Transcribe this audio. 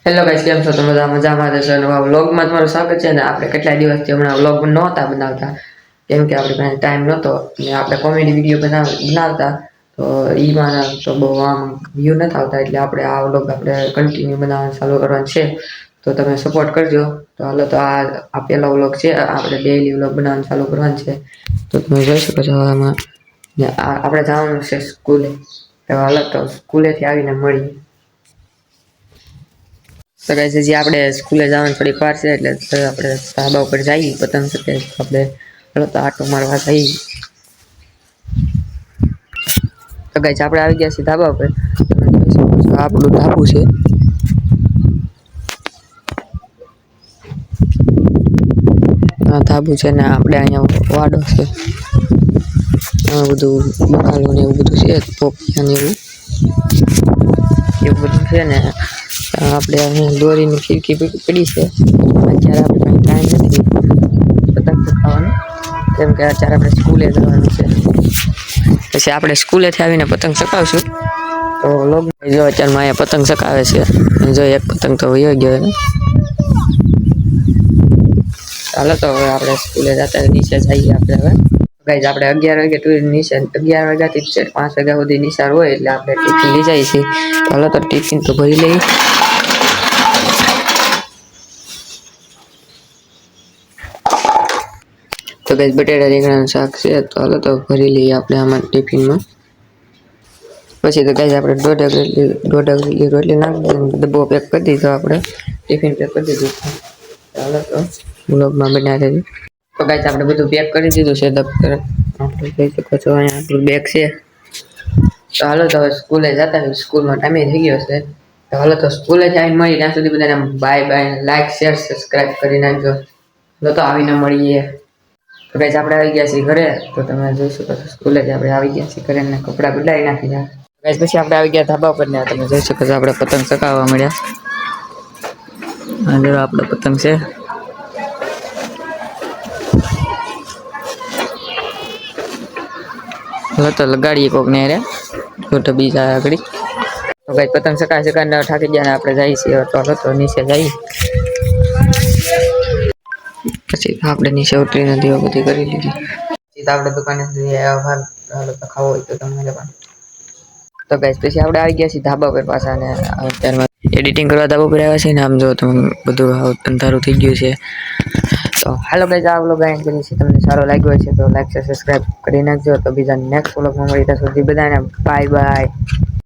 Hello guys, કેમ છો? તમે મજામાં રહેશો? નવા વ્લોગમાં તમારું સ્વાગત છે. ને આપણે કેટલા દિવસથી હમણાં વ્લોગ નહોતા બનાવતા, કેમ કે આપણે પાસે ટાઈમ નહોતો ને આપણે કોમેડી વિડીયો બનાવતા, તો એમાં તો બહુ આમ વ્યૂ નથી આવતા, એટલે આપણે આ વ્લોગ આપણે કન્ટિન્યુ બનાવવાનું ચાલુ કરવાનું છે. તો તમે સપોર્ટ કરજો. તો હાલો, તો આ પહેલો વ્લોગ છે. આપણે ડેઈલી વ્લોગ બનાવવાનું ચાલુ કરવાનું છે. તો તમે જોઈ શકો છો આમાં આપણે જવાનું છે સ્કૂલે. તો હાલો, તો સ્કૂલેથી આવીને મળીએ. તો ગાઈસ, હજી આપણે સ્કૂલે જવાનું થોડીક વાર છે, એટલે આપણે ધાબા ઉપર જઈએ પતંગ ચગાવીએ. આપણે તો આટો મારવા જઈએ. તો ગાઈસ, આપણે આવી ગયા છીએ ધાબા ઉપર. તમે જોઈ શકો છો આપણું ધાબુ છે. આ ધાબુ છે ને આપણે અહીંયા વાડો છે. બધું બકાલું ને એવું બધું છે, પોપિયા ને એવું બધું છે ને. આપણે અહીંયા દોરીની ખીડકી પડી છે. અત્યારે આપણે ટાઈમ નથી પતંગ ચગાવવાનો, કેમ કે અત્યારે આપણે સ્કૂલે જવાનું છે. પછી આપણે સ્કૂલેથી આવીને પતંગ ચગાવશું. તો લોક જો અત્યારમાં અહીંયા પતંગ ચગાવે છે. જો એક પતંગ તો વયો ગયો. ચાલો, તો હવે આપણે સ્કૂલે જતા નીચે જઈએ. આપણે હવે ગાઈસ, આપણે 11 વાગે નીચે 11 વાગ્યાથી 5 વાગ્યા સુધી નિશાળ હોય, એટલે આપણે ટિફિન લઈ જઈએ છીએ. ચાલો, તો ટિફિન તો ભરી લઈએ. તો ગાઈસ, બટેટા રીંગણાનું શાક છે. તો હાલો, તો ભરી લઈએ આપણે આમાં ટિફિનમાં. પછી તો ગાઈસ, આપણે દોઢ અગલી રોટલી નાખી દઈએ. ડબ્બો પેક કરી દીધો, આપણે ટિફિન પેક કરી દીધું. ચાલો, તો વ્લોગમાં બનાવી દઈએ. તો ગાઈસ, આપણે બધું પેક કરી દીધું છે. દફતર આપણે જોઈ શકો છો, અહીંયા આપણું બેગ છે. તો હાલો, તો હવે સ્કૂલે જતા હોય. સ્કૂલમાં ટાઈમ થઈ ગયો છે. તો હાલો, તો સ્કૂલે જઈને મળી. ત્યાં સુધી બધાને bye bye. Like, share, subscribe કરી નાખજો. હાલો, તો આવીને મળીએ. તો ગાઈસ, આપણે આવી ગયા છીએ ઘરે. તો તમે જોઈ શકો છો સ્કૂલેથી આપણે આવી ગયા છીએ ઘરે ને કપડાં બદલાવી નાખી ગયા. ગાઈસ, પછી આપણે આવી ગયા ધાબા પર ને તમે જોઈ શકો છો આપણે પતંગ ચગાવવા મળ્યા. અને આપણે પતંગ છે. હાલો, તો લગાડીએ કોક ને રે તો બીજા આગળ. તો ભાઈ પતંગ ચકાને ઠાકી ગયા ને આપણે જઈએ છીએ. તો હાલો, તો નીચે જઈએ. પછી આપણે નીચે ઉતરીને દીવા બધી કરી લીધી. સીધા આપણે દુકાને ખાવો હોય તો તમને પણ. તો ગાઈસ, પછી આપણે આવી ગયા છીએ ધાબા પર પાછા. ને અત્યારમાં એડિટિંગ કરવા ધાબા પર આવ્યા છે ને. આમ જો તમે બધું અંધારું થઈ ગયું છે. તો હાલો ગાઈસ, આ વ્લોગ અહીં કરી છે. તમને સારો લાગ્યો હોય છે તો લાઈક, શેર, સબસ્ક્રાઇબ કરી નાખજો. તો બીજા નેક્સ્ટ વ્લોગમાં મળી ત્યાં સુધી બધાને બાય બાય.